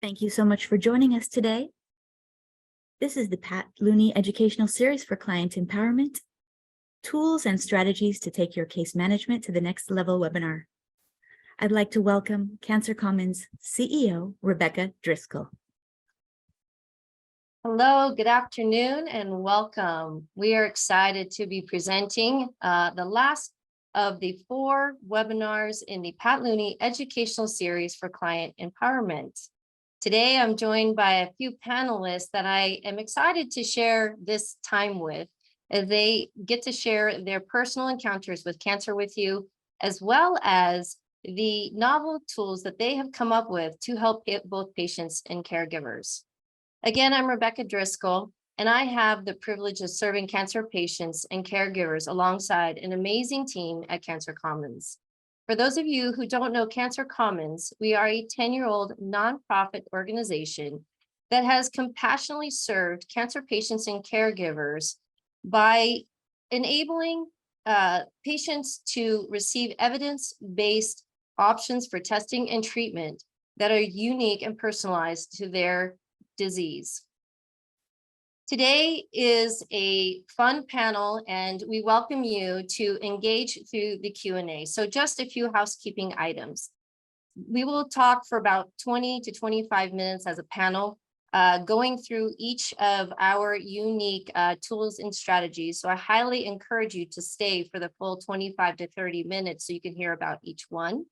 Thank you so much for joining us today. This is the Pat Looney Educational Series for Client Empowerment, Tools and Strategies to Take Your Case Management to the Next Level webinar. I'd like to welcome Cancer Commons CEO, Rebecca Driscoll. Hello, good afternoon, and welcome. We are excited to be presenting the last of the 4 webinars in the Pat Looney Educational Series for Client Empowerment. Today, I'm joined by a few panelists that I am excited to share this time with, as they get to share their personal encounters with cancer with you, as well as the novel tools that they have come up with to help both patients and caregivers. Again, I'm Rebecca Driscoll, and I have the privilege of serving cancer patients and caregivers alongside an amazing team at Cancer Commons. For those of you who don't know Cancer Commons, we are a 10-year-old nonprofit organization that has compassionately served cancer patients and caregivers by enabling patients to receive evidence-based options for testing and treatment that are unique and personalized to their disease. Today is a fun panel, and we welcome you to engage through the Q&A. So just a few housekeeping items. We will talk for about 20 to 25 minutes as a panel, going through each of our unique tools and strategies. So I highly encourage you to stay for the full 25 to 30 minutes so you can hear about each one.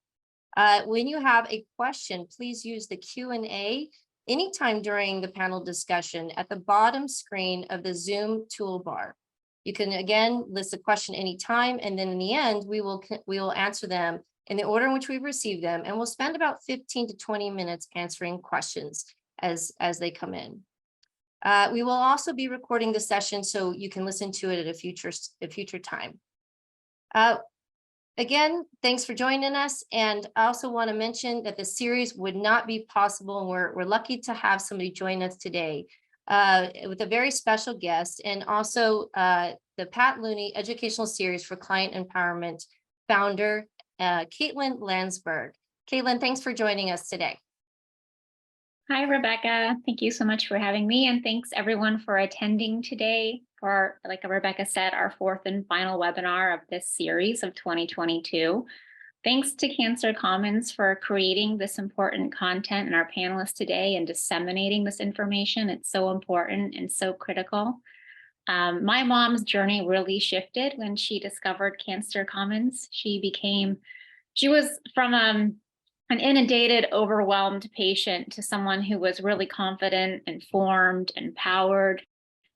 When you have a question, please use the Q&A anytime during the panel discussion at the bottom screen of the Zoom toolbar. You can again list a question anytime, and then in the end, we will answer them in the order in which we receive them, and we'll spend about 15 to 20 minutes answering questions as they come in. We will also be recording the session so you can listen to it at a future time. Again, thanks for joining us. And I also want to mention that the series would not be possible, and we're lucky to have somebody join us today with a very special guest, and also the Pat Looney Educational Series for Client Empowerment founder, Caitlin Landsberg. Caitlin, thanks for joining us today. Hi, Rebecca. Thank you so much for having me, and thanks everyone for attending today for, like Rebecca said, our 4th and final webinar of this series of 2022. Thanks to Cancer Commons for creating this important content and our panelists today and disseminating this information. It's so important and so critical. My mom's journey really shifted when she discovered Cancer Commons. She was from an inundated, overwhelmed patient to someone who was really confident, informed, empowered,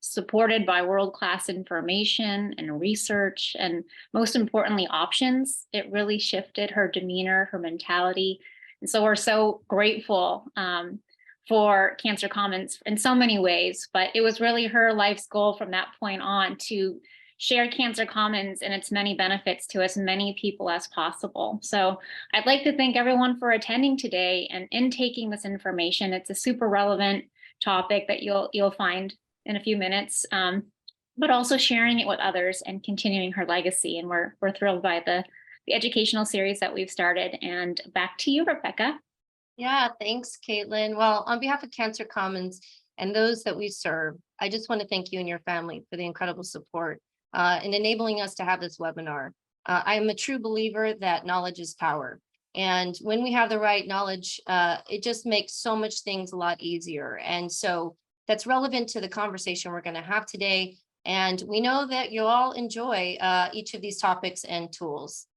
supported by world-class information and research, and most importantly, options. It really shifted her demeanor, her mentality. And so we're so grateful for Cancer Commons in so many ways, but it was really her life's goal from that point on to share Cancer Commons and its many benefits to as many people as possible. So I'd like to thank everyone for attending today and in taking this information. It's a super relevant topic that you'll find in a few minutes, but also sharing it with others and continuing her legacy. And we're thrilled by the educational series that we've started. And back to you, Rebecca. Yeah, thanks, Caitlin. Well, on behalf of Cancer Commons and those that we serve, I just want to thank you and your family for the incredible support in enabling us to have this webinar. I am a true believer that knowledge is power. And when we have the right knowledge, it just makes so much things a lot easier. And so that's relevant to the conversation we're going to have today. And we know that you'll all enjoy each of these topics and tools.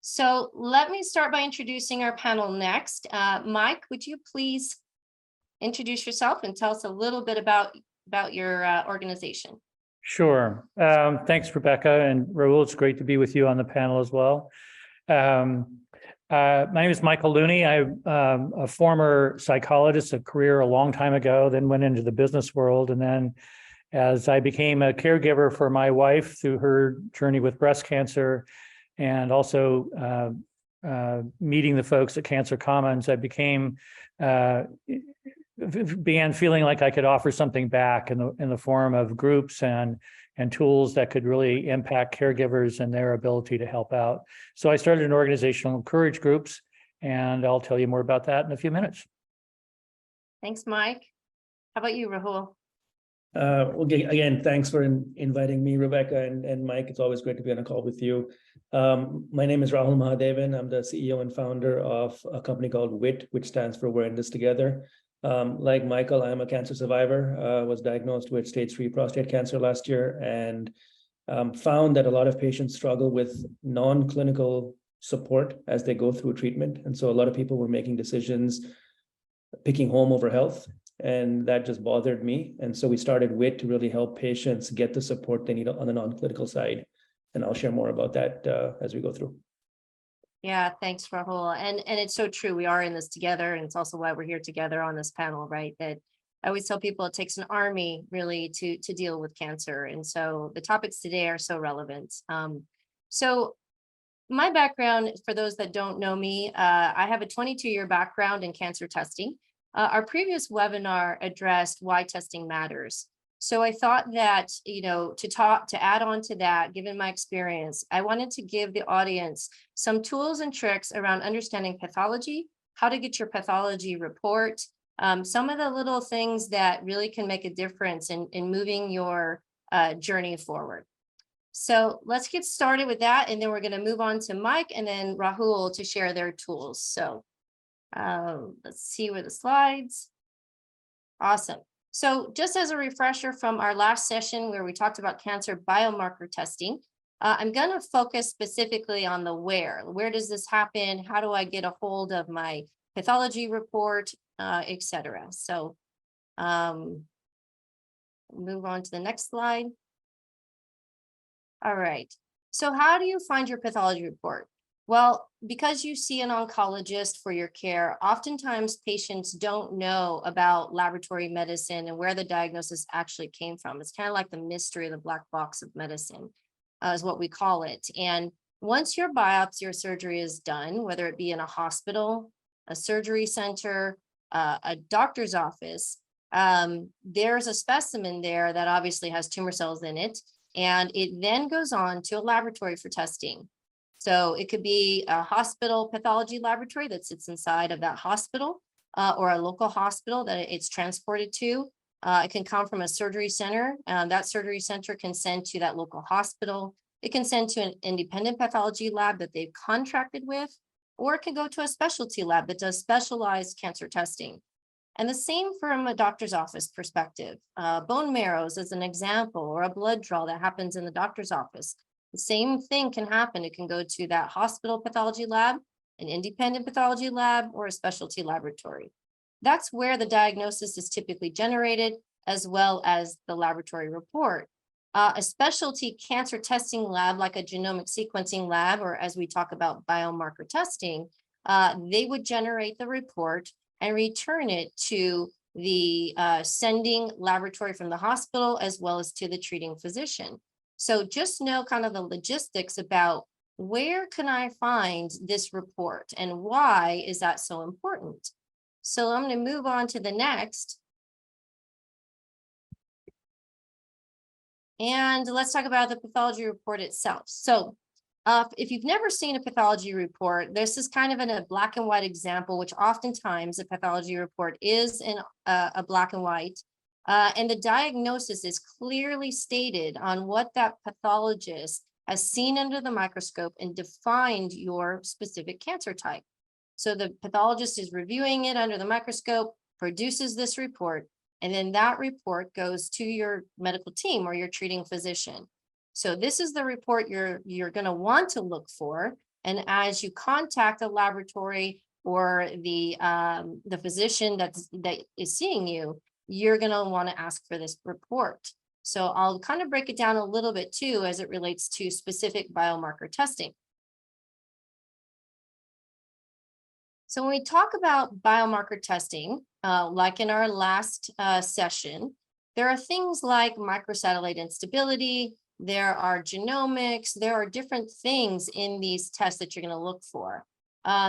So let me start by introducing our panel next. Mike, would you please introduce yourself and tell us a little bit about your organization? Sure. Thanks, Rebecca, and Raul. It's great to be with you on the panel as well. My name is Michael Looney. I'm a former psychologist, a career a long time ago, then went into the business world. And then as I became a caregiver for my wife through her journey with breast cancer, and also meeting the folks at Cancer Commons, I began feeling like I could offer something back in the form of groups and tools that could really impact caregivers and their ability to help out. So I started an organization called Courage Groups, and I'll tell you more about that in a few minutes. Thanks, Mike. How about you, Rahul? Okay, again, thanks for inviting me, Rebecca and Mike. It's always great to be on a call with you. My name is Rahul Mahadevan. I'm the CEO and founder of a company called 𝗦𝗲𝗏, which stands for We're in This Together. Like Michael, I'm a cancer survivor, was diagnosed with stage 3 prostate cancer last year, and found that a lot of patients struggle with non-clinical support as they go through treatment. And so a lot of people were making decisions, picking home over health. And that just bothered me. And so we started 𝗦𝗏 to really help patients get the support they need on the non-clinical side. And I'll share more about that as we go through. Yeah, thanks, Rahul. And it's so true. We are in this together. And it's also why we're here together on this panel, right? That I always tell people it takes an army really to deal with cancer. And so the topics today are so relevant. So my background, for those that don't know me, I have a 22-year background in cancer testing. Our previous webinar addressed why testing matters. So I thought that, to add on to that, given my experience, I wanted to give the audience some tools and tricks around understanding pathology, how to get your pathology report, some of the little things that really can make a difference in moving your journey forward. So let's get started with that. And then we're going to move on to Mike and then Rahul to share their tools. So let's see where the slides. Awesome. So just as a refresher from our last session where we talked about cancer biomarker testing, I'm going to focus specifically on the where. Where does this happen? How do I get a hold of my pathology report, etc. So move on to the next slide. All right. So how do you find your pathology report? Well, because you see an oncologist for your care, oftentimes patients don't know about laboratory medicine and where the diagnosis actually came from. It's kind of like the mystery of the black box of medicine, is what we call it. And once your biopsy or surgery is done, whether it be in a hospital, a surgery center, a doctor's office, there's a specimen there that obviously has tumor cells in it, and it then goes on to a laboratory for testing. So it could be a hospital pathology laboratory that sits inside of that hospital, or a local hospital that it's transported to. It can come from a surgery center. That surgery center can send to that local hospital. It can send to an independent pathology lab that they've contracted with, or it can go to a specialty lab that does specialized cancer testing. And the same from a doctor's office perspective. Bone marrows as an example, or a blood draw that happens in the doctor's office. The same thing can happen. It can go to that hospital pathology lab, an independent pathology lab, or a specialty laboratory. That's where the diagnosis is typically generated, as well as the laboratory report. A specialty cancer testing lab, like a genomic sequencing lab, or as we talk about biomarker testing, they would generate the report and return it to the sending laboratory from the hospital, as well as to the treating physician. So just know kind of the logistics about where can I find this report and why is that so important? So I'm going to move on to the next. And let's talk about the pathology report itself. So if you've never seen a pathology report, this is kind of in a black and white example, which oftentimes a pathology report is in a black and white. And the diagnosis is clearly stated on what that pathologist has seen under the microscope and defined your specific cancer type. So the pathologist is reviewing it under the microscope, produces this report, and then that report goes to your medical team or your treating physician. So this is the report you're going to want to look for. And as you contact the laboratory or the physician that is seeing you, you're going to want to ask for this report. So I'll kind of break it down a little bit too, as it relates to specific biomarker testing. So when we talk about biomarker testing, like in our last session, there are things like microsatellite instability, there are genomics, there are different things in these tests that you're going to look for.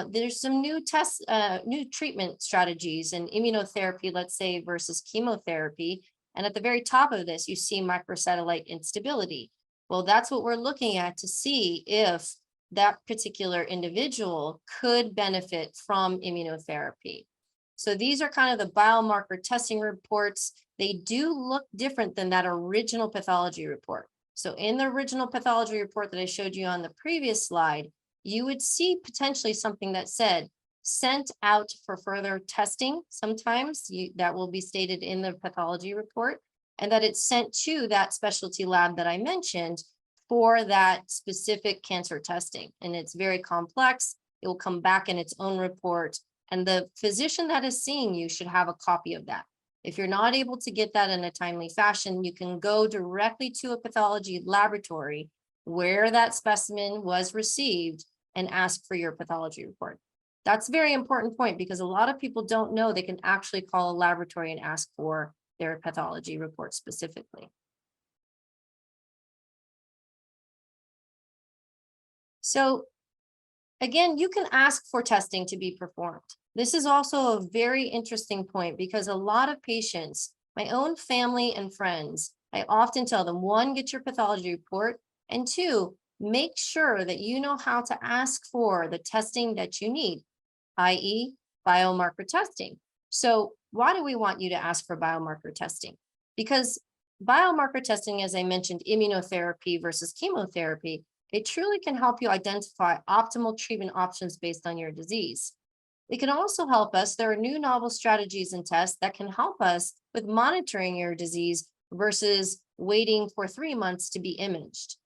There's some new tests, new treatment strategies and immunotherapy, let's say, versus chemotherapy. And at the very top of this, you see microsatellite instability. Well, that's what we're looking at to see if that particular individual could benefit from immunotherapy. So these are kind of the biomarker testing reports. They do look different than that original pathology report. So in the original pathology report that I showed you on the previous slide, you would see potentially something that said sent out for further testing. Sometimes that will be stated in the pathology report, and that it's sent to that specialty lab that I mentioned for that specific cancer testing. And it's very complex. It will come back in its own report, and the physician that is seeing you should have a copy of that. If you're not able to get that in a timely fashion, you can go directly to a pathology laboratory where that specimen was received and ask for your pathology report. That's a very important point because a lot of people don't know they can actually call a laboratory and ask for their pathology report specifically. So again, you can ask for testing to be performed. This is also a very interesting point because a lot of patients, my own family and friends, I often tell them, one, get your pathology report, and two, make sure that you know how to ask for the testing that you need, i.e. biomarker testing. So why do we want you to ask for biomarker testing? Because biomarker testing, as I mentioned, immunotherapy versus chemotherapy, it truly can help you identify optimal treatment options based on your disease. It can also help us. There are new novel strategies and tests that can help us with monitoring your disease versus waiting for 3 months to be imaged.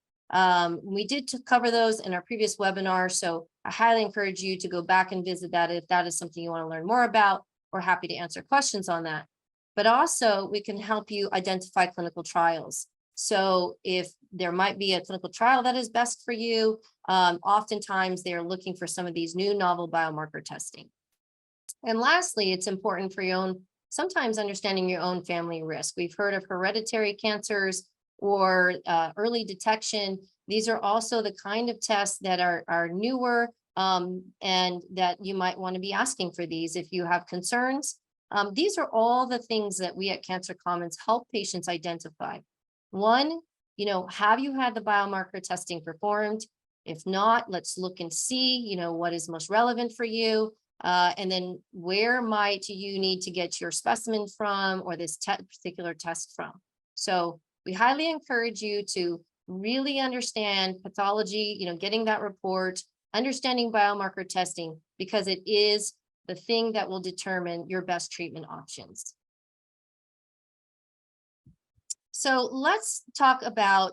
We did cover those in our previous webinar, so I highly encourage you to go back and visit that if that is something you want to learn more about. We're happy to answer questions on that. But also, we can help you identify clinical trials. So if there might be a clinical trial that is best for you, oftentimes they're looking for some of these new novel biomarker testing. And lastly, it's important for your own, sometimes understanding your own family risk. We've heard of hereditary cancers or early detection. These are also the kind of tests that are newer and that you might want to be asking for these if you have concerns. These are all the things that we at Cancer Commons help patients identify. One, have you had the biomarker testing performed? If not, let's look and see, what is most relevant for you. And then where might you need to get your specimen from or this particular test from? So we highly encourage you to really understand pathology, getting that report, understanding biomarker testing, because it is the thing that will determine your best treatment options. So let's talk about,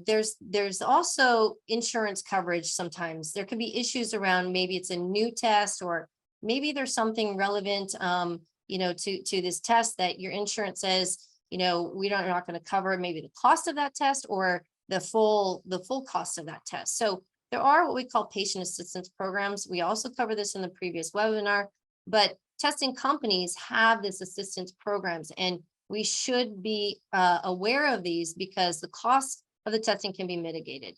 there's also insurance coverage sometimes. There could be issues around maybe it's a new test or maybe there's something relevant, to this test that your insurance says, we're not going to cover maybe the cost of that test or the full cost of that test. So there are what we call patient assistance programs. We also covered this in the previous webinar, but testing companies have this assistance programs, and we should be aware of these because the cost of the testing can be mitigated.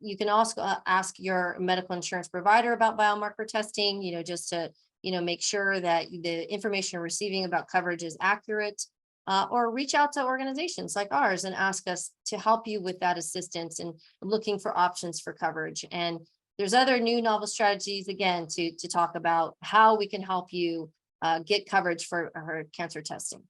You can also ask your medical insurance provider about biomarker testing, just to, make sure that the information you're receiving about coverage is accurate, or reach out to organizations like ours and ask us to help you with that assistance and looking for options for coverage. And there's other new novel strategies, again, to talk about how we can help you get coverage for cancer testing.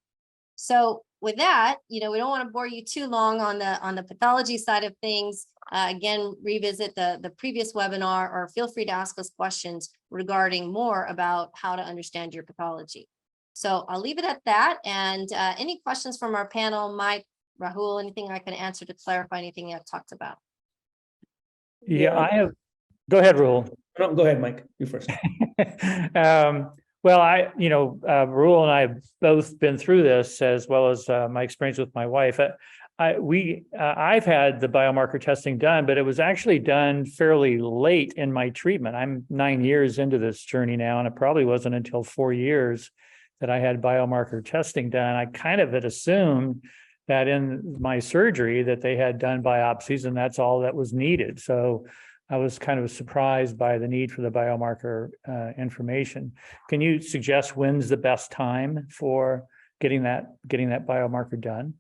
So with that, we don't want to bore you too long on the pathology side of things. Again, revisit the previous webinar or feel free to ask us questions regarding more about how to understand your pathology. So I'll leave it at that. And any questions from our panel, Mike, Rahul, anything I can answer to clarify anything I've talked about? Yeah, I have. Go ahead, Rahul. No, go ahead, Mike. You first. Well, Rahul and I have both been through this, as well as my experience with my wife. I've had the biomarker testing done, but it was actually done fairly late in my treatment. I'm 9 years into this journey now, and it probably wasn't until 4 years that I had biomarker testing done. I kind of had assumed that in my surgery that they had done biopsies and that's all that was needed. So I was kind of surprised by the need for the biomarker information. Can you suggest when's the best time for getting that biomarker done?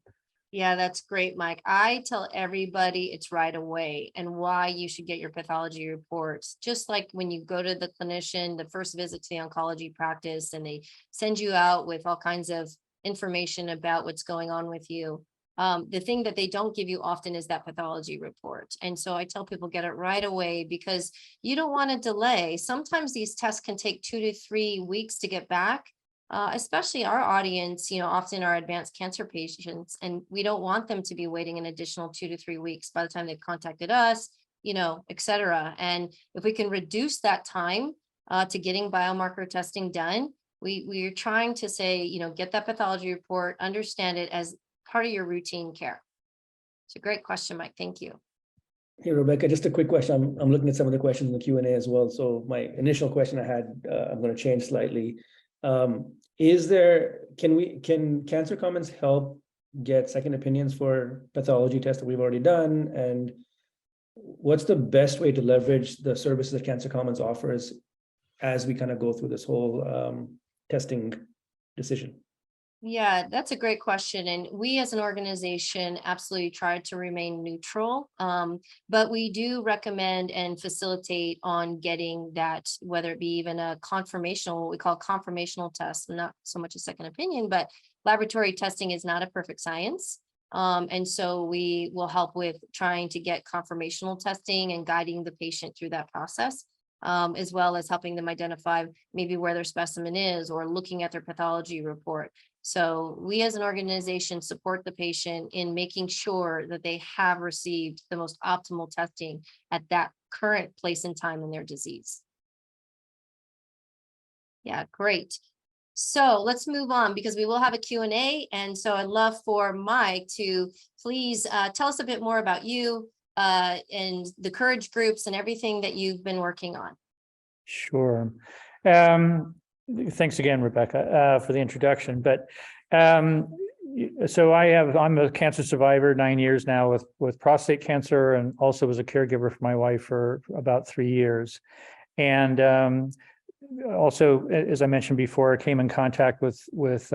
Yeah, that's great, Mike. I tell everybody it's right away and why you should get your pathology reports. Just like when you go to the clinician, the first visit to the oncology practice, and they send you out with all kinds of information about what's going on with you. The thing that they don't give you often is that pathology report. And so I tell people get it right away because you don't want to delay. Sometimes these tests can take 2 to 3 weeks to get back. Especially our audience, often are advanced cancer patients, and we don't want them to be waiting an additional 2 to 3 weeks by the time they've contacted us, et cetera. And if we can reduce that time to getting biomarker testing done, we're trying to say, get that pathology report, understand it as part of your routine care. It's a great question, Mike. Thank you. Hey, Rebecca, just a quick question. I'm looking at some of the questions in the Q&A as well. So my initial question I had, I'm going to change slightly. Can Cancer Commons help get second opinions for pathology tests that we've already done? And what's the best way to leverage the services that Cancer Commons offers as we kind of go through this whole testing decision? Yeah, that's a great question. And we as an organization absolutely try to remain neutral. But we do recommend and facilitate on getting that, whether it be even a confirmational, what we call confirmational tests, not so much a second opinion, but laboratory testing is not a perfect science. And so we will help with trying to get confirmational testing and guiding the patient through that process. As well as helping them identify maybe where their specimen is or looking at their pathology report. So we as an organization support the patient in making sure that they have received the most optimal testing at that current place and time in their disease. Yeah, great. So let's move on because we will have a Q&A. And so I'd love for Mike to please tell us a bit more about you and the courage groups and everything that you've been working on. Sure. Thanks again, Rebecca, for the introduction. But so I'm a cancer survivor, 9 years now with prostate cancer, and also was a caregiver for my wife for about 3 years. And also, as I mentioned before, I came in contact with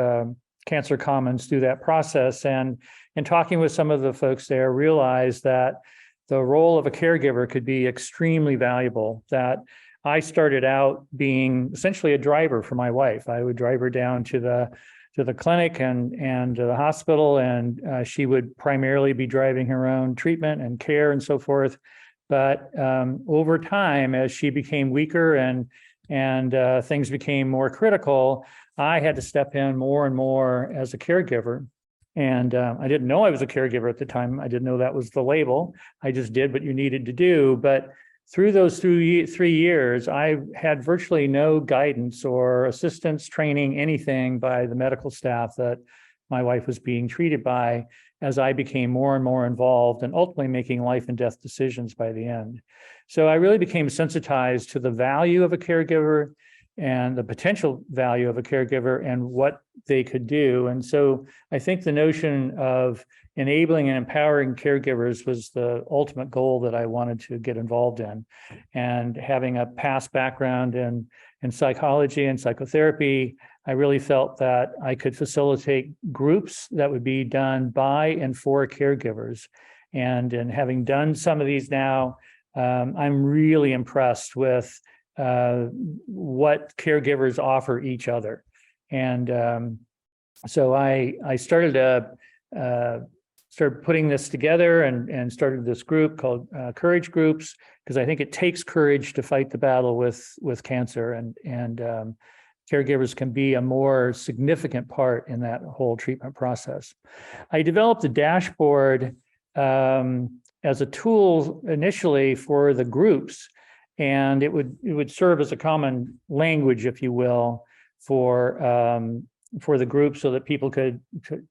Cancer Commons through that process. And in talking with some of the folks there, realized that the role of a caregiver could be extremely valuable. That I started out being essentially a driver for my wife. I would drive her down to the clinic and to the hospital, and she would primarily be driving her own treatment and care and so forth. But over time, as she became weaker and things became more critical, I had to step in more and more as a caregiver. And I didn't know I was a caregiver at the time. I didn't know that was the label. I just did what you needed to do. But through those 3 years, I had virtually no guidance or assistance, training, anything by the medical staff that my wife was being treated by, as I became more and more involved and ultimately making life and death decisions by the end. So I really became sensitized to the value of a caregiver and the potential value of a caregiver and what they could do. And so I think the notion of enabling and empowering caregivers was the ultimate goal that I wanted to get involved in. And having a past background in psychology and psychotherapy, I really felt that I could facilitate groups that would be done by and for caregivers. And in having done some of these now, I'm really impressed with what caregivers offer each other. And so I started putting this together and started this group called Courage Groups, because I think it takes courage to fight the battle with cancer, and caregivers can be a more significant part in that whole treatment process. I developed a dashboard as a tool initially for the groups, and it would serve as a common language, if you will, for the group, so that people could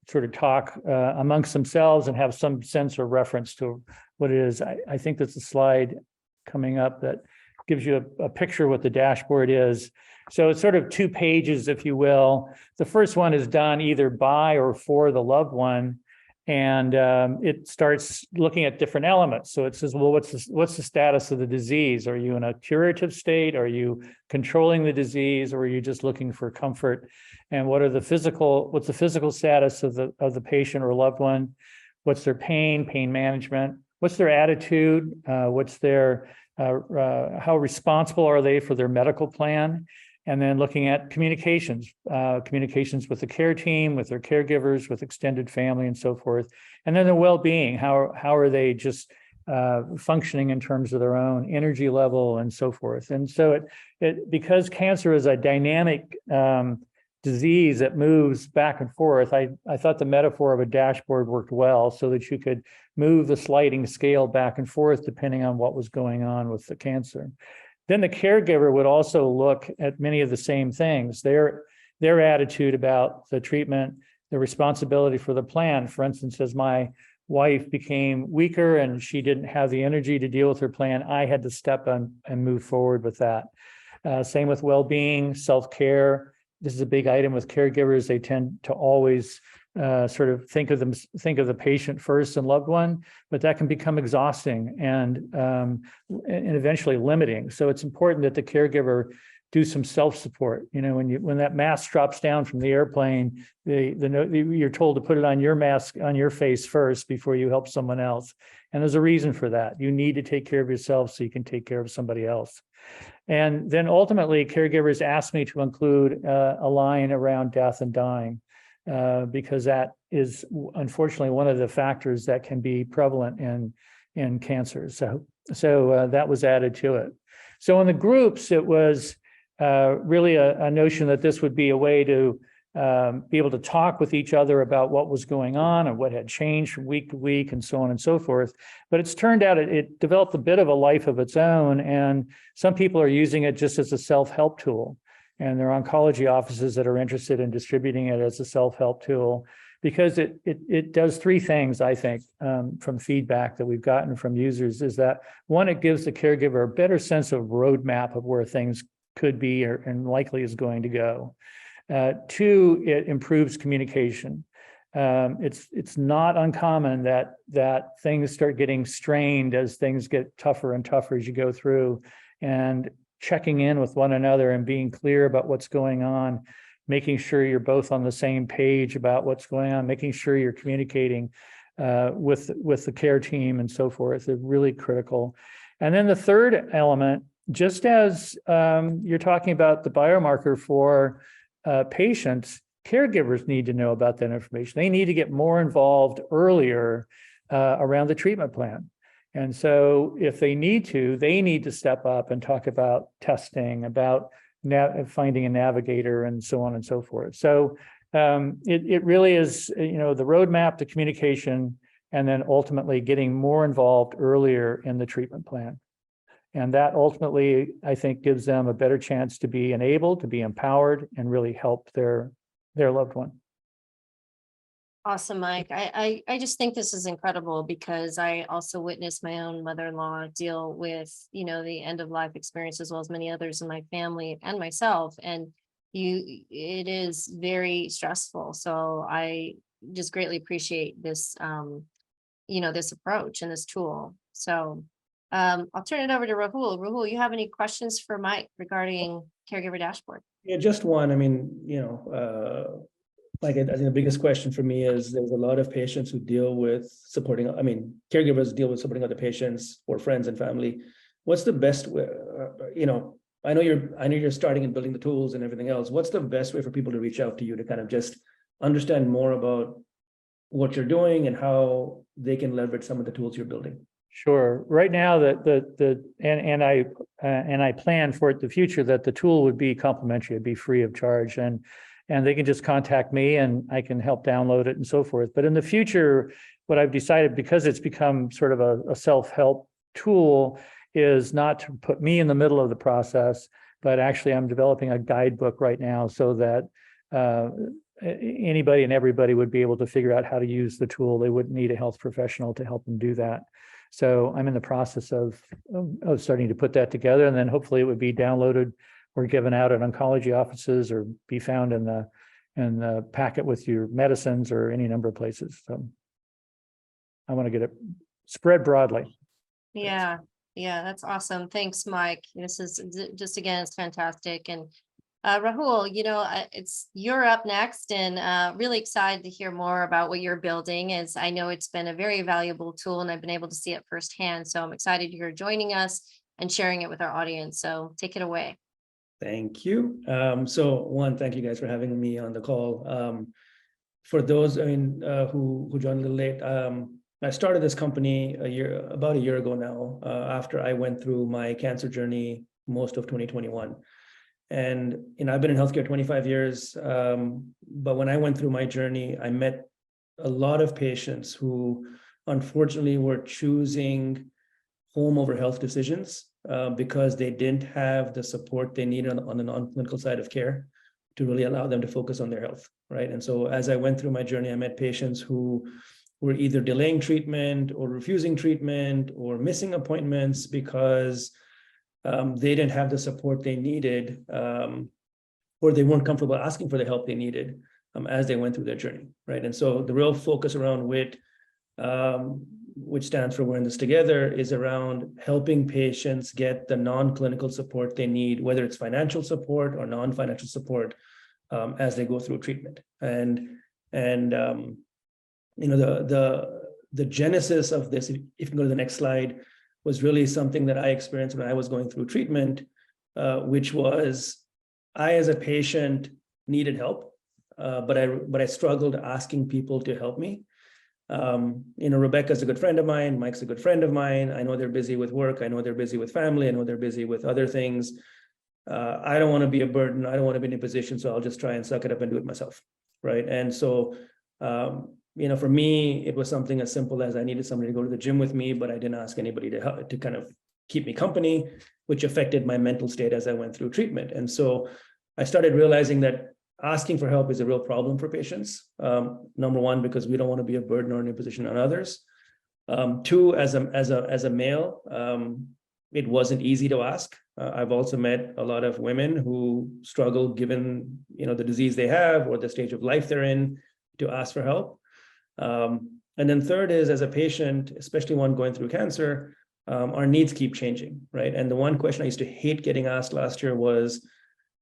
sort of talk amongst themselves and have some sense or reference to what it is. I think that's a slide coming up that gives you a picture of what the dashboard is. So it's sort of 2 pages, if you will. The first one is done either by or for the loved one, And it starts looking at different elements. So it says, well, what's the status of the disease? Are you in a curative state? Are you controlling the disease, or are you just looking for comfort? And what's the physical status of the patient or loved one? What's their pain management? What's their attitude? What's their how responsible are they for their medical plan? And then looking at communications with the care team, with their caregivers, with extended family, and so forth. And then their well-being, how are they just functioning in terms of their own energy level and so forth. And so because cancer is a dynamic disease that moves back and forth, I thought the metaphor of a dashboard worked well, so that you could move the sliding scale back and forth depending on what was going on with the cancer. Then the caregiver would also look at many of the same things, their attitude about the treatment, the responsibility for the plan. For instance, as my wife became weaker and she didn't have the energy to deal with her plan, I had to step in and move forward with that. Same with well-being, self-care. This is a big item with caregivers. They tend to always sort of think of the patient first and loved one, but that can become exhausting and eventually limiting. So it's important that the caregiver do some self-support. You know, when that mask drops down from the airplane, you're told to put it on your mask on your face first before you help someone else. And there's a reason for that. You need to take care of yourself so you can take care of somebody else. And then ultimately, caregivers asked me to include a line around death and dying, because that is unfortunately one of the factors that can be prevalent in cancer. So that was added to it. So in the groups, it was really a notion that this would be a way to be able to talk with each other about what was going on and what had changed from week to week and so on and so forth. But it's turned out it developed a bit of a life of its own, and some people are using it just as a self-help tool. And there are oncology offices that are interested in distributing it as a self-help tool, because it does three things, I think, from feedback that we've gotten from users, is that one, it gives the caregiver a better sense of roadmap of where things could be and likely is going to go. Two, it improves communication. It's not uncommon that things start getting strained as things get tougher and tougher as you go through, and checking in with one another and being clear about what's going on, making sure you're both on the same page about what's going on, making sure you're communicating with the care team and so forth is really critical. And then the third element, just as you're talking about the biomarker for patients, caregivers need to know about that information. They need to get more involved earlier around the treatment plan. And so if they need to step up and talk about testing, about finding a navigator and so on and so forth. So it really is, the roadmap to communication, and then ultimately getting more involved earlier in the treatment plan. And that ultimately, I think, gives them a better chance to be enabled, to be empowered, and really help their loved one. Awesome, Mike. I just think this is incredible, because I also witnessed my own mother-in-law deal with, the end of life experience, as well as many others in my family and myself. And it is very stressful. So I just greatly appreciate this, this approach and this tool. So I'll turn it over to Rahul. Rahul, you have any questions for Mike regarding Caregiver Dashboard? Yeah, just one. I mean, like I think the biggest question for me is there's a lot of patients who deal with caregivers deal with supporting other patients or friends and family. What's the best way, I know you're starting and building the tools and everything else. What's the best way for people to reach out to you to kind of just understand more about what you're doing and how they can leverage some of the tools you're building? Sure. Right now, I plan for the future that the tool would be complimentary, it'd be free of charge, and they can just contact me and I can help download it and so forth. But in the future, what I've decided, because it's become sort of a self-help tool, is not to put me in the middle of the process, but actually I'm developing a guidebook right now so that anybody and everybody would be able to figure out how to use the tool. They wouldn't need a health professional to help them do that. So I'm in the process of starting to put that together, and then hopefully it would be downloaded or given out at oncology offices, or be found in the packet with your medicines or any number of places. So I want to get it spread broadly. Yeah, that's awesome. Thanks, Mike. This is just, again, it's fantastic. And Rahul, you're up next, and really excited to hear more about what you're building, as I know it's been a very valuable tool and I've been able to see it firsthand. So I'm excited you're joining us and sharing it with our audience. So take it away. Thank you. So thank you guys for having me on the call. For those, who joined a little late, I started this company about a year ago now, after I went through my cancer journey most of 2021. And, I've been in healthcare 25 years, but when I went through my journey, I met a lot of patients who unfortunately were choosing home over health decisions because they didn't have the support they needed on the non-clinical side of care to really allow them to focus on their health, right? And so as I went through my journey, I met patients who were either delaying treatment or refusing treatment or missing appointments because they didn't have the support they needed, or they weren't comfortable asking for the help they needed as they went through their journey, right? And so the real focus around WIT, which stands for We're in This Together, is around helping patients get the non-clinical support they need, whether it's financial support or non-financial support, as they go through treatment. And the genesis of this, if you can go to the next slide, was really something that I experienced when I was going through treatment, which was I, as a patient, needed help, but I struggled asking people to help me. Rebecca's a good friend of mine. Mike's a good friend of mine. I know they're busy with work. I know they're busy with family. I know they're busy with other things. I don't want to be a burden. I don't want to be in a position, so I'll just try and suck it up and do it myself, right? And so, for me, it was something as simple as I needed somebody to go to the gym with me, but I didn't ask anybody to help, to kind of keep me company, which affected my mental state as I went through treatment. And so I started realizing that asking for help is a real problem for patients. Number one, because we don't want to be a burden or an imposition on others. Two, as a male, it wasn't easy to ask. I've also met a lot of women who struggle, given the disease they have or the stage of life they're in, to ask for help. And then third is, as a patient, especially one going through cancer, our needs keep changing, right? And the one question I used to hate getting asked last year was,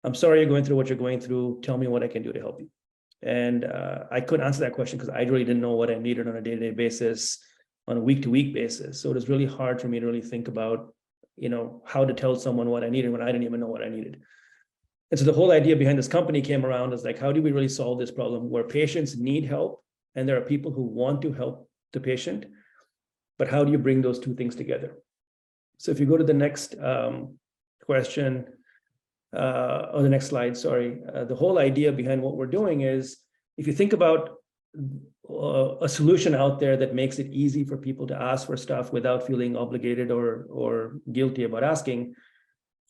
I'm sorry you're going through what you're going through. Tell me what I can do to help you. And I couldn't answer that question because I really didn't know what I needed on a day-to-day basis, on a week-to-week basis. So it was really hard for me to really think about, how to tell someone what I needed when I didn't even know what I needed. And so the whole idea behind this company came around as like, how do we really solve this problem where patients need help and there are people who want to help the patient, but how do you bring those two things together? So if you go to the next question, or the next slide, sorry, the whole idea behind what we're doing is, if you think about a solution out there that makes it easy for people to ask for stuff without feeling obligated or guilty about asking,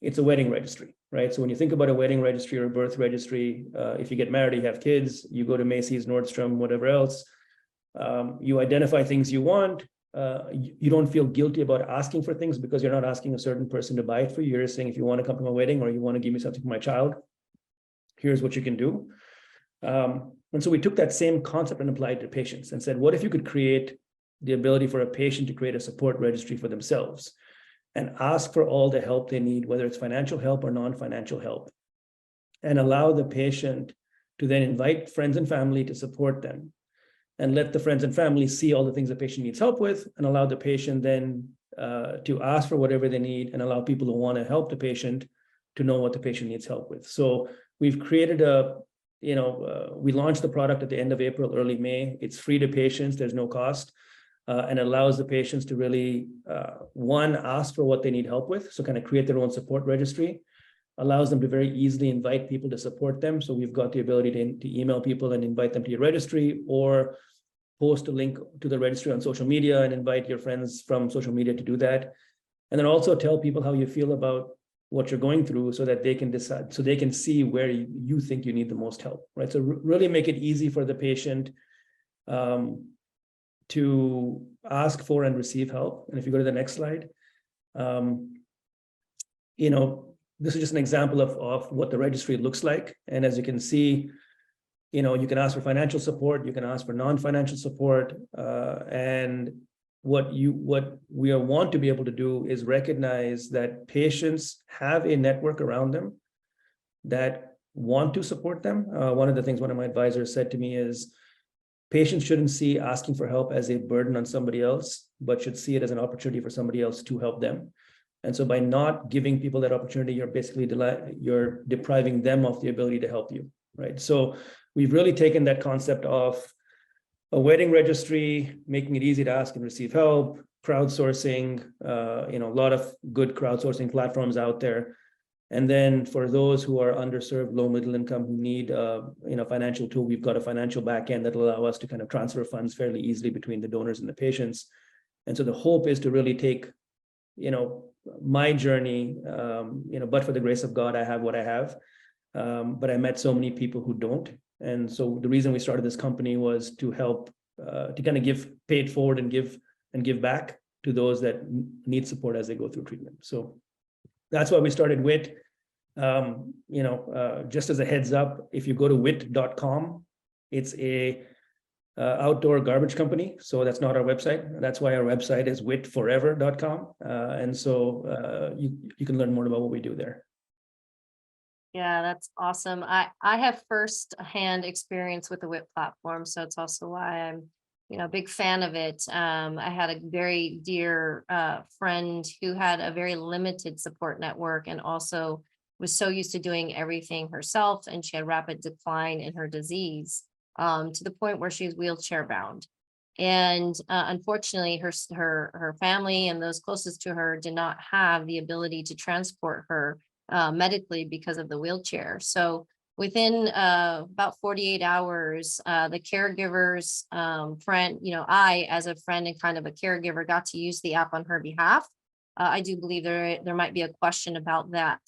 it's a wedding registry, right? So when you think about a wedding registry or a birth registry, if you get married, you have kids, you go to Macy's, Nordstrom, whatever else, you identify things you want. You don't feel guilty about asking for things because you're not asking a certain person to buy it for you. You're saying, if you want to come to my wedding or you want to give me something for my child, here's what you can do. And so we took that same concept and applied it to patients and said, what if you could create the ability for a patient to create a support registry for themselves and ask for all the help they need, whether it's financial help or non-financial help, and allow the patient to then invite friends and family to support them, and let the friends and family see all the things the patient needs help with, and allow the patient then to ask for whatever they need, and allow people who want to help the patient to know what the patient needs help with. So we've created we launched the product at the end of April, early May. It's free to patients, there's no cost, and allows the patients to really, one, ask for what they need help with, so kind of create their own support registry, allows them to very easily invite people to support them. So we've got the ability to email people and invite them to your registry, or post a link to the registry on social media and invite your friends from social media to do that. And then also tell people how you feel about what you're going through so that they can decide, so they can see where you think you need the most help, right? So really make it easy for the patient to ask for and receive help. And if you go to the next slide, this is just an example of what the registry looks like. And as you can see, you can ask for financial support, you can ask for non-financial support, and what we want to be able to do is recognize that patients have a network around them that want to support them. One of the things one of my advisors said to me is, patients shouldn't see asking for help as a burden on somebody else, but should see it as an opportunity for somebody else to help them. And so by not giving people that opportunity, you're basically you're depriving them of the ability to help you, right? So we've really taken that concept of a wedding registry, making it easy to ask and receive help, crowdsourcing, a lot of good crowdsourcing platforms out there. And then for those who are underserved, low middle income, who need financial tool, we've got a financial backend that will allow us to kind of transfer funds fairly easily between the donors and the patients. And so the hope is to really take, my journey, but for the grace of God, I have what I have. But I met so many people who don't. And so the reason we started this company was to help, to kind of pay it forward and give back to those that need support as they go through treatment. So that's why we started 𝗦. Just as a heads up, if you go to 𝗦.com, it's a outdoor garbage company. So that's not our website. That's why our website is 𝗦forever.com. And so you can learn more about what we do there. Yeah, that's awesome. I have first-hand experience with the 𝗦 platform, so it's also why I'm a big fan of it. I had a very dear friend who had a very limited support network and also was so used to doing everything herself, and she had rapid decline in her disease to the point where she's wheelchair bound. And unfortunately, her family and those closest to her did not have the ability to transport her medically because of the wheelchair. So within about 48 hours, the caregivers friend, I, as a friend and kind of a caregiver, got to use the app on her behalf. I do believe there might be a question about that.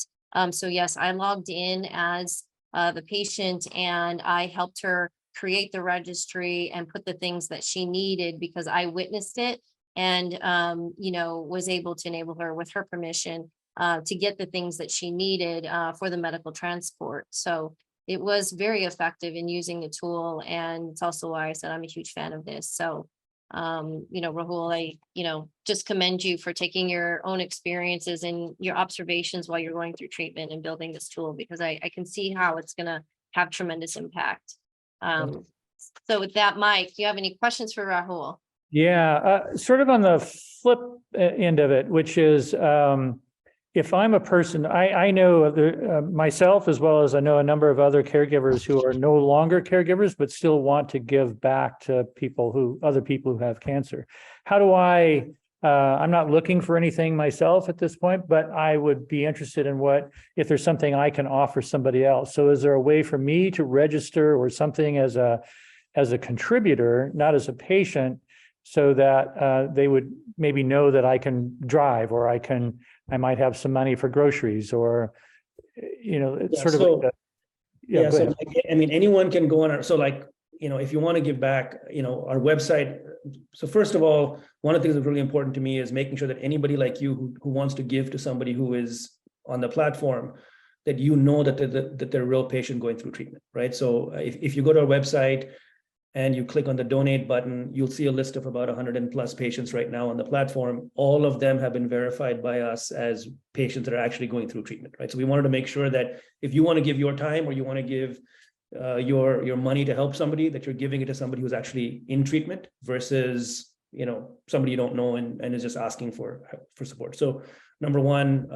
So yes, I logged in as the patient, and I helped her create the registry and put the things that she needed because I witnessed it and, was able to enable her with her permission to get the things that she needed for the medical transport. So it was very effective in using the tool. And it's also why I said I'm a huge fan of this. So, Rahul, I, just commend you for taking your own experiences and your observations while you're going through treatment and building this tool, because I can see how it's going to have tremendous impact. So with that, Mike, do you have any questions for Rahul? Yeah, sort of on the flip end of it, which is, if I'm a person, I know myself, as well as I know a number of other caregivers who are no longer caregivers, but still want to give back to other people who have cancer. How do I'm not looking for anything myself at this point, but I would be interested in if there's something I can offer somebody else. So is there a way for me to register or something as a contributor, not as a patient, so that they would maybe know that I can drive, or I might have some money for groceries, or, it's sort of like that. Yeah. So anyone can go on if you want to give back, our website. So first of all, one of the things that's really important to me is making sure that anybody like you who wants to give to somebody who is on the platform, that that they're a real patient going through treatment, right? So if you go to our website and you click on the donate button, you'll see a list of about 100+ patients right now on the platform. All of them have been verified by us as patients that are actually going through treatment, right? So we wanted to make sure that if you want to give your time, or you want to give your money to help somebody, that you're giving it to somebody who's actually in treatment versus somebody you don't know and is just asking for support. So number one,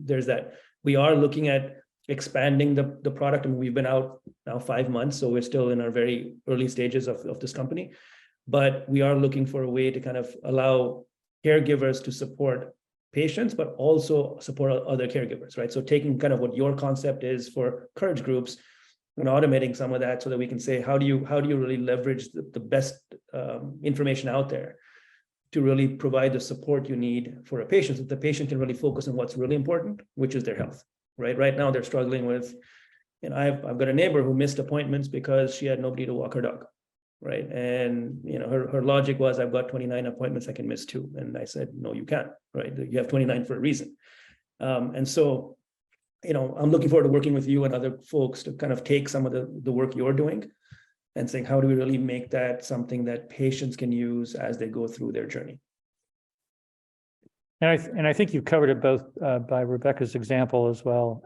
there's that. We are looking at expanding the product, and we've been out now 5 months, so we're still in our very early stages of this company, but we are looking for a way to kind of allow caregivers to support patients, but also support other caregivers, right? So taking kind of what your concept is for courage groups and automating some of that, so that we can say, how do you really leverage the best information out there to really provide the support you need for a patient, so that the patient can really focus on what's really important, which is their health, right? Right now they're struggling with, I've got a neighbor who missed appointments because she had nobody to walk her dog, right? And her logic was, I've got 29 appointments, I can miss 2. And I said, no, you can't, right? You have 29 for a reason. And so I'm looking forward to working with you and other folks to kind of take some of the work you're doing and saying, how do we really make that something that patients can use as they go through their journey? And I think you've covered it both by Rebecca's example as well,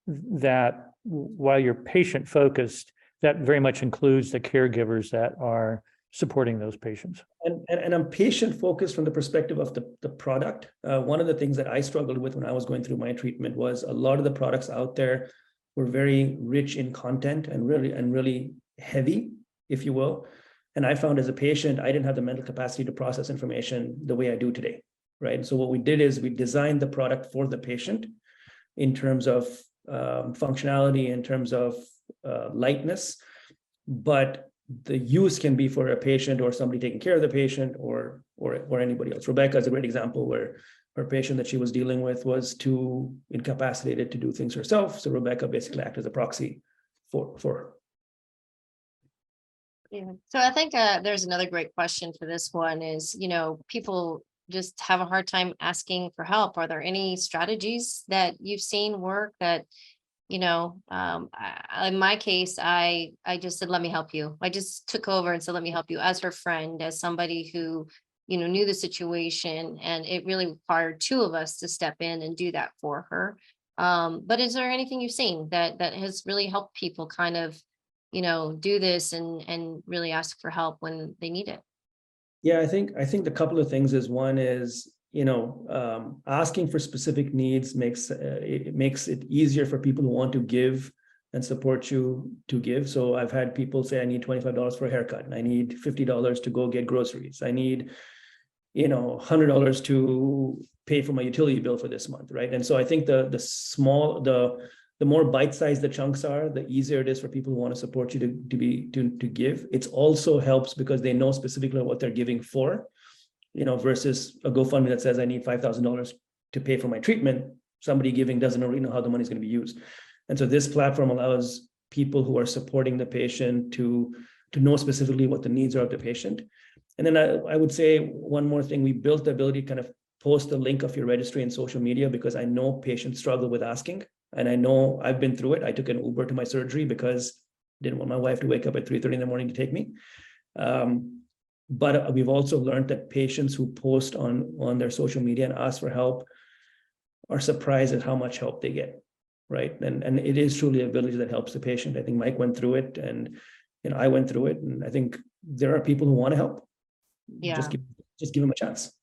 that while you're patient focused, that very much includes the caregivers that are supporting those patients. And I'm patient focused from the perspective of the product. One of the things that I struggled with when I was going through my treatment was a lot of the products out there were very rich in content and really heavy, if you will. And I found as a patient, I didn't have the mental capacity to process information the way I do today, right? And so what we did is we designed the product for the patient in terms of functionality, in terms of lightness, but the use can be for a patient or somebody taking care of the patient or anybody else. Rebecca is a great example where her patient that she was dealing with was too incapacitated to do things herself. So Rebecca basically acted as a proxy for her. Yeah. So I think there's another great question for this one is, people just have a hard time asking for help. Are there any strategies that you've seen work that, in my case, I just said, let me help you. I just took over and said, let me help you as her friend, as somebody who, knew the situation, and it really required two of us to step in and do that for her. But is there anything you've seen that has really helped people kind of, do this and really ask for help when they need it? Yeah, I think the couple of things is, one is, asking for specific needs makes it easier for people who want to give and support you to give. So I've had people say, I need $25 for a haircut, and I need $50 to go get groceries. I need, $100 to pay for my utility bill for this month, right? And so I think the more bite-sized the chunks are, the easier it is for people who want to support you to give. It also helps because they know specifically what they're giving for, versus a GoFundMe that says I need $5,000 to pay for my treatment. Somebody giving doesn't really know how the money is going to be used. And so this platform allows people who are supporting the patient to know specifically what the needs are of the patient. And then I would say one more thing, we built the ability to kind of post the link of your registry in social media, because I know patients struggle with asking. And I know I've been through it. I took an Uber to my surgery because I didn't want my wife to wake up at 3:30 in the morning to take me. But we've also learned that patients who post on their social media and ask for help are surprised at how much help they get, right? And it is truly a village that helps the patient. I think Mike went through it, and I went through it, and I think there are people who want to help. Yeah. Just give them a chance.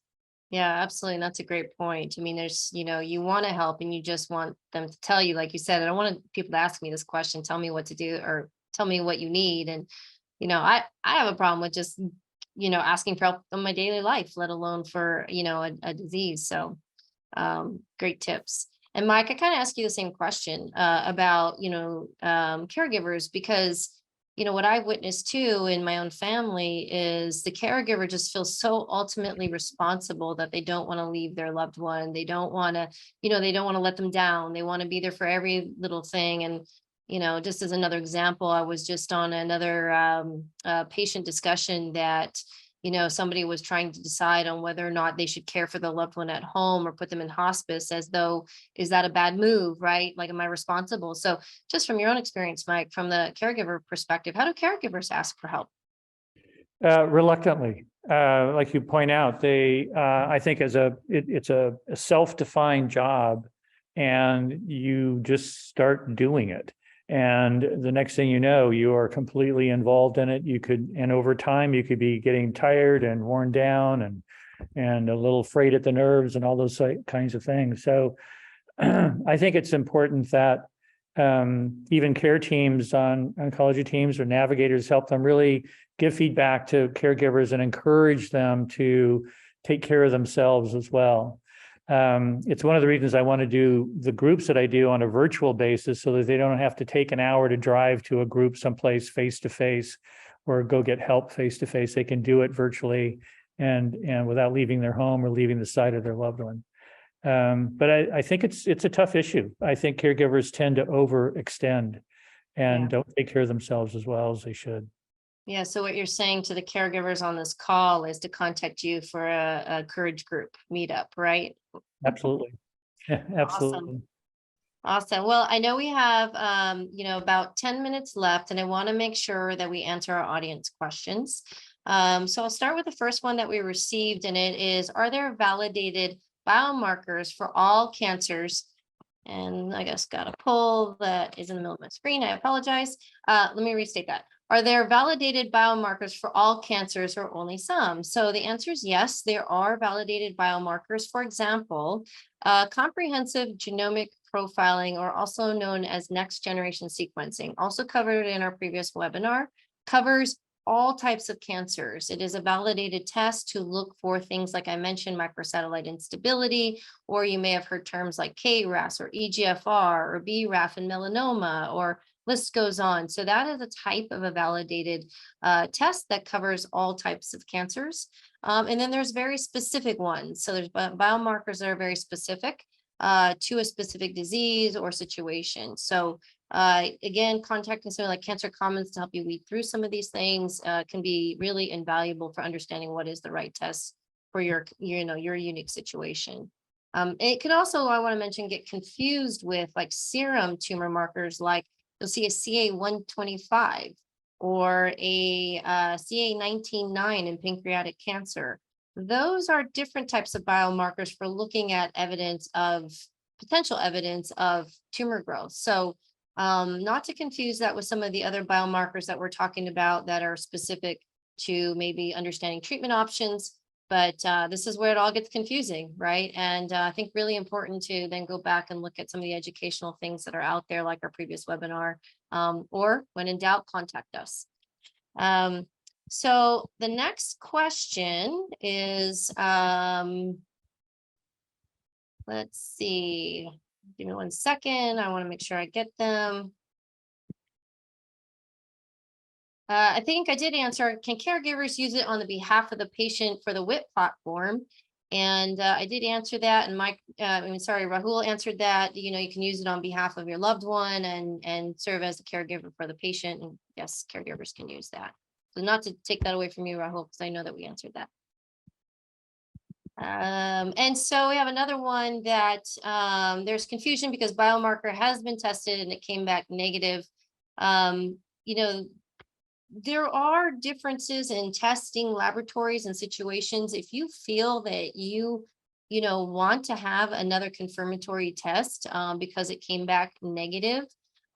Yeah, absolutely. And that's a great point. I mean, there's, you want to help and you just want them to tell you, like you said, I don't want people to ask me this question, tell me what to do or tell me what you need. And, I have a problem with just, asking for help in my daily life, let alone for, a disease. So great tips. And Mike, I kind of ask you the same question about, caregivers, because what I've witnessed too in my own family is the caregiver just feels so ultimately responsible that they don't want to leave their loved one. They don't want to, they don't want to let them down. They want to be there for every little thing. And, just as another example, I was just on another patient discussion that, somebody was trying to decide on whether or not they should care for the loved one at home or put them in hospice, as though, is that a bad move, right? Like, am I responsible? So just from your own experience, Mike, from the caregiver perspective, how do caregivers ask for help? Reluctantly. Like you point out, I think it's a self-defined job, and you just start doing it. And the next thing you know, you are completely involved in it. And over time, you could be getting tired and worn down and a little frayed at the nerves and all those kinds of things. So I think it's important that even care teams, oncology teams or navigators, help them really give feedback to caregivers and encourage them to take care of themselves as well. It's one of the reasons I want to do the groups that I do on a virtual basis, so that they don't have to take an hour to drive to a group someplace face-to-face or go get help face-to-face. They can do it virtually and without leaving their home or leaving the side of their loved one. But I think it's a tough issue. I think caregivers tend to overextend and don't take care of themselves as well as they should. Yeah. So what you're saying to the caregivers on this call is to contact you for a courage group meetup, right? Absolutely. Absolutely. Awesome. Well, I know we have, about 10 minutes left, and I want to make sure that we answer our audience questions. So I'll start with the first one that we received, and it is, are there validated biomarkers for all cancers. And I just got a poll that is in the middle of my screen. I apologize. Let me restate that. Are there validated biomarkers for all cancers or only some? So the answer is yes, there are validated biomarkers. For example, comprehensive genomic profiling, or also known as next generation sequencing, also covered in our previous webinar, covers all types of cancers. It is a validated test to look for things like I mentioned, microsatellite instability, or you may have heard terms like KRAS or EGFR or BRAF and melanoma, or list goes on. So that is a type of a validated test that covers all types of cancers. And then there's very specific ones. So there's biomarkers that are very specific to a specific disease or situation. So again, contacting someone like Cancer Commons to help you weed through some of these things can be really invaluable for understanding what is the right test for your unique situation. It could also, I want to mention, get confused with like serum tumor markers, like you'll see a CA-125 or a CA-19-9 in pancreatic cancer. Those are different types of biomarkers for looking at potential evidence of tumor growth. So not to confuse that with some of the other biomarkers that we're talking about that are specific to maybe understanding treatment options, but this is where it all gets confusing, right? And I think really important to then go back and look at some of the educational things that are out there, like our previous webinar, or when in doubt, contact us. So the next question is, let's see. Give me 1 second. I want to make sure I get them. I think I did answer, can caregivers use it on the behalf of the patient for the 𝗏 platform? And I did answer that. And Rahul answered that, you can use it on behalf of your loved one and serve as a caregiver for the patient. And yes, caregivers can use that. So not to take that away from you, Rahul, because I know that we answered that. And so we have another one that there's confusion because biomarker has been tested and it came back negative. There are differences in testing laboratories and situations. If you feel that you want to have another confirmatory test because it came back negative,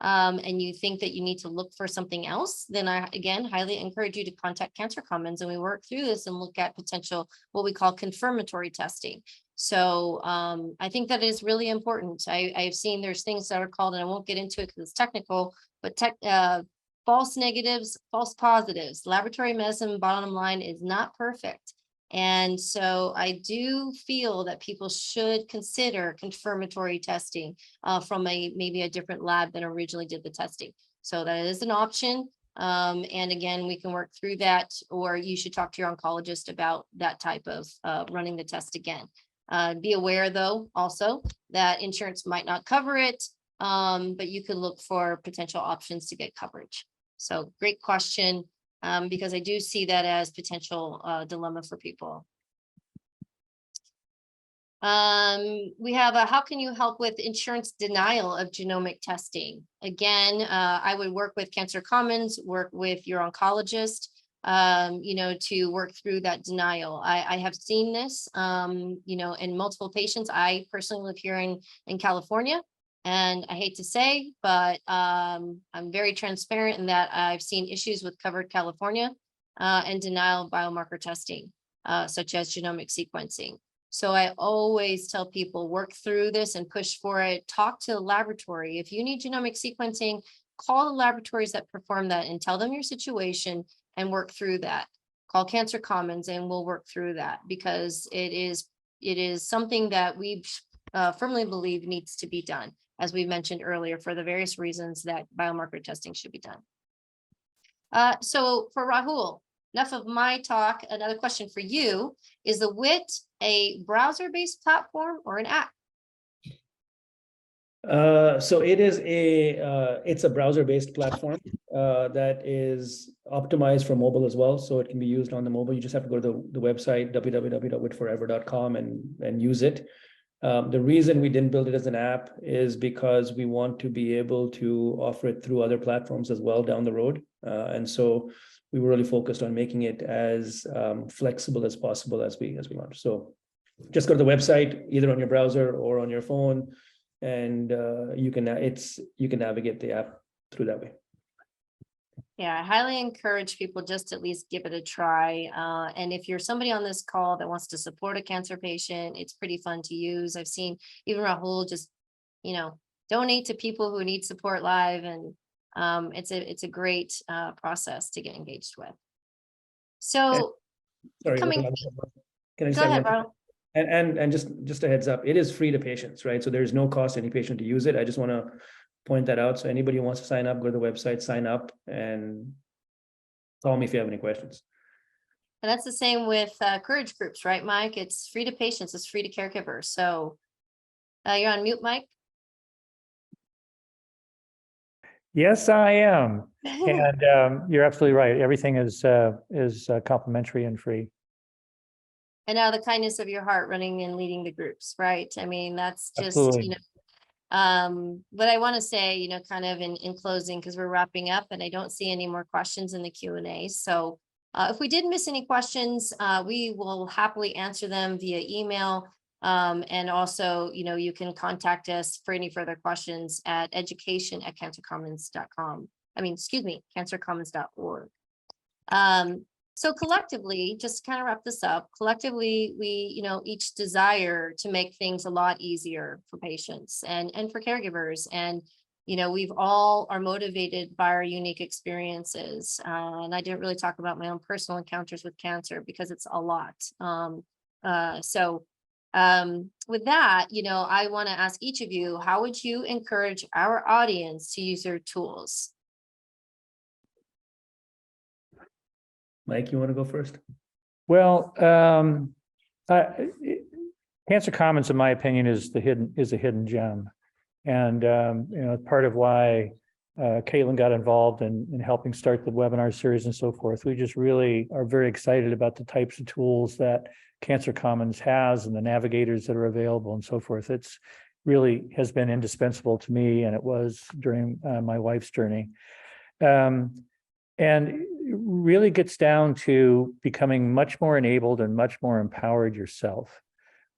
and you think that you need to look for something else, then I, again, highly encourage you to contact Cancer Commons and we work through this and look at potential, what we call confirmatory testing. So I think that is really important. I've seen there's things that are called, and I won't get into it because it's technical, but false negatives, false positives. Laboratory medicine, bottom line, is not perfect. And so I do feel that people should consider confirmatory testing from maybe a different lab than originally did the testing. So that is an option. And again, we can work through that, or you should talk to your oncologist about that type of running the test again. Be aware though, also that insurance might not cover it, but you could look for potential options to get coverage. So great question. Because I do see that as potential dilemma for people. We have how can you help with insurance denial of genomic testing? Again, I would work with Cancer Commons, work with your oncologist, to work through that denial. I have seen this, in multiple patients. I personally live here in California. And I hate to say, but I'm very transparent in that I've seen issues with Covered California and denial of biomarker testing, such as genomic sequencing. So I always tell people, work through this and push for it. Talk to the laboratory. If you need genomic sequencing, call the laboratories that perform that and tell them your situation and work through that. Call Cancer Commons and we'll work through that, because it is something that we firmly believe needs to be done, as we mentioned earlier, for the various reasons that biomarker testing should be done. So for Rahul, enough of my talk. Another question for you: is the 𝗏 a browser-based platform or an app? So it is it's a browser-based platform that is optimized for mobile as well. So it can be used on the mobile. You just have to go to the website, www.𝗏forever.com, and use it. The reason we didn't build it as an app is because we want to be able to offer it through other platforms as well down the road. And so we were really focused on making it as flexible as possible as we launch. So just go to the website, either on your browser or on your phone, and you can navigate the app through that way. Yeah, I highly encourage people just at least give it a try. And if you're somebody on this call that wants to support a cancer patient, it's pretty fun to use. I've seen even Rahul just, donate to people who need support live, and it's a great process to get engaged with. So Sorry, coming, can I just go add ahead, one? Rahul. And just a heads up, it is free to patients, right? So there's no cost to any patient to use it. I just want to point that out. So anybody who wants to sign up, go to the website, sign up, and call me if you have any questions. And that's the same with courage groups, right, Mike? It's free to patients, it's free to caregivers. So you're on mute, Mike. Yes, I am. And you're absolutely right. Everything is complimentary and free. And now the kindness of your heart running and leading the groups, right? I mean, that's just, Absolutely. what I want to say, kind of in closing, because we're wrapping up and I don't see any more questions in the Q&A. So if we did miss any questions, we will happily answer them via email. And also, you can contact us for any further questions at education@cancercommons.com. cancercommons.org. So collectively, just to kind of wrap this up, collectively, we, each desire to make things a lot easier for patients and for caregivers. And, we've all are motivated by our unique experiences. And I didn't really talk about my own personal encounters with cancer because it's a lot. With that, I want to ask each of you, how would you encourage our audience to use their tools? Mike, you want to go first? Well, Cancer Commons, in my opinion, is a hidden gem. And, part of why Caitlin got involved in helping start the webinar series and so forth. We just really are very excited about the types of tools that Cancer Commons has and the navigators that are available and so forth. It's really has been indispensable to me, and it was during my wife's journey. And it really gets down to becoming much more enabled and much more empowered yourself,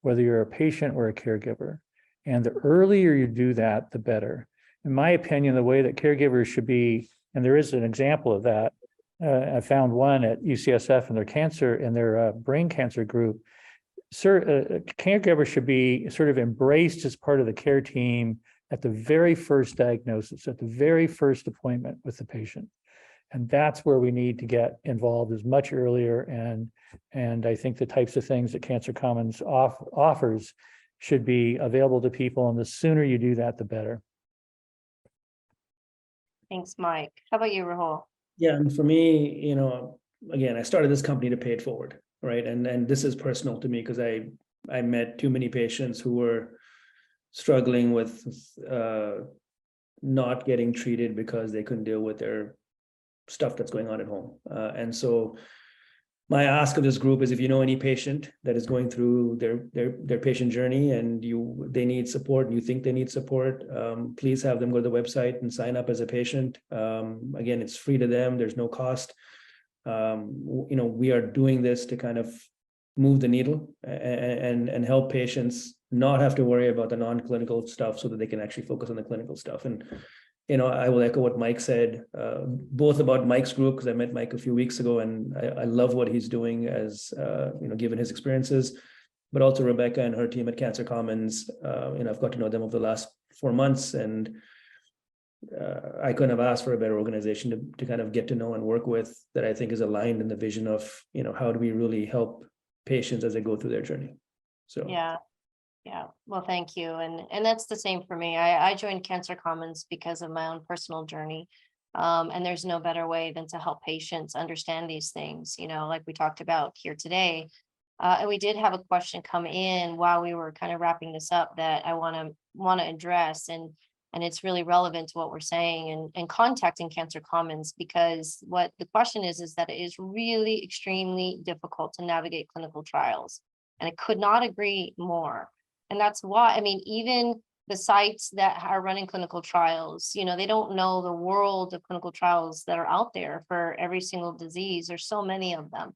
whether you're a patient or a caregiver. And the earlier you do that, the better. In my opinion, the way that caregivers should be, and there is an example of that, I found one at UCSF in their brain cancer group. Caregivers should be sort of embraced as part of the care team at the very first diagnosis, at the very first appointment with the patient. And that's where we need to get involved as much earlier. And I think the types of things that Cancer Commons offers should be available to people. And the sooner you do that, the better. Thanks, Mike. How about you, Rahul? Yeah, and for me, again, I started this company to pay it forward, right? And this is personal to me because I met too many patients who were struggling with not getting treated because they couldn't deal with their stuff that's going on at home. And so my ask of this group is, if you know any patient that is going through their patient journey and they need support and you think they need support, please have them go to the website and sign up as a patient. Again, it's free to them. There's no cost. We are doing this to kind of move the needle and help patients not have to worry about the non-clinical stuff so that they can actually focus on the clinical stuff. And I will echo what Mike said, both about Mike's group, because I met Mike a few weeks ago, and I love what he's doing as, given his experiences, but also Rebecca and her team at Cancer Commons. I've got to know them over the last 4 months, and I couldn't have asked for a better organization to kind of get to know and work with, that I think is aligned in the vision of, how do we really help patients as they go through their journey. So Yeah, well, thank you. And that's the same for me. I joined Cancer Commons because of my own personal journey. And there's no better way than to help patients understand these things, like we talked about here today. And we did have a question come in while we were kind of wrapping this up that I want to address. And it's really relevant to what we're saying and contacting Cancer Commons, because what the question is that it is really extremely difficult to navigate clinical trials. And I could not agree more. And that's why, even the sites that are running clinical trials, they don't know the world of clinical trials that are out there for every single disease. There's so many of them.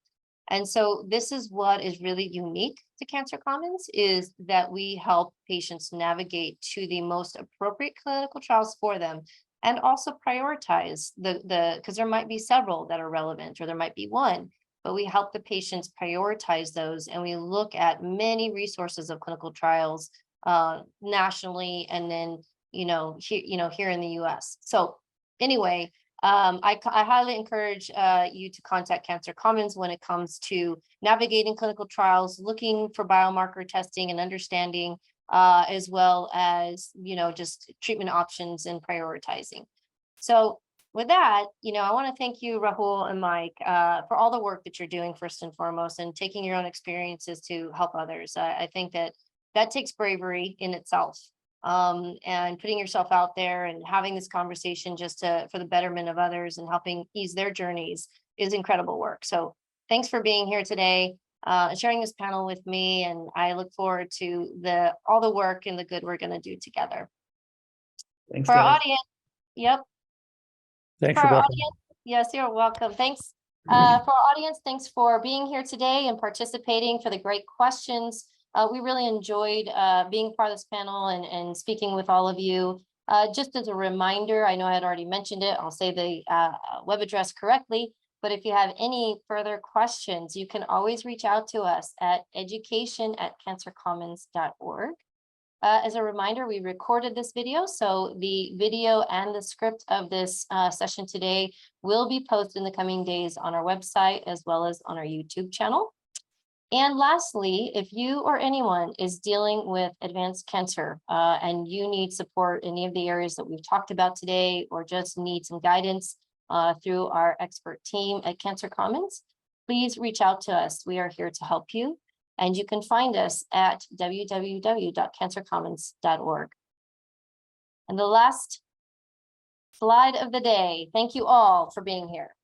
And so this is what is really unique to Cancer Commons, is that we help patients navigate to the most appropriate clinical trials for them, and also prioritize because there might be several that are relevant, or there might be one, but we help the patients prioritize those, and we look at many resources of clinical trials nationally, and then here in the US. So anyway, I highly encourage you to contact Cancer Commons when it comes to navigating clinical trials, looking for biomarker testing and understanding, as well as, just treatment options and prioritizing. So with that, I want to thank you, Rahul and Mike, for all the work that you're doing first and foremost, and taking your own experiences to help others. I think that takes bravery in itself. And putting yourself out there and having this conversation just for the betterment of others and helping ease their journeys is incredible work. So thanks for being here today, sharing this panel with me, and I look forward to all the work and the good we're going to do together. Thanks, For our guys. audience, yep. Thanks, For our Rebecca. audience, yes, you're welcome. Thanks. For our audience, thanks for being here today and participating, for the great questions. We really enjoyed being part of this panel and speaking with all of you. Just as a reminder, I know I had already mentioned it, I'll say the web address correctly, but if you have any further questions, you can always reach out to us at education@cancercommons.org. As a reminder, we recorded this video, so the video and the script of this session today will be posted in the coming days on our website, as well as on our YouTube channel. And lastly, if you or anyone is dealing with advanced cancer and you need support in any of the areas that we've talked about today, or just need some guidance through our expert team at Cancer Commons, please reach out to us. We are here to help you. And you can find us at www.cancercommons.org. And the last slide of the day, thank you all for being here.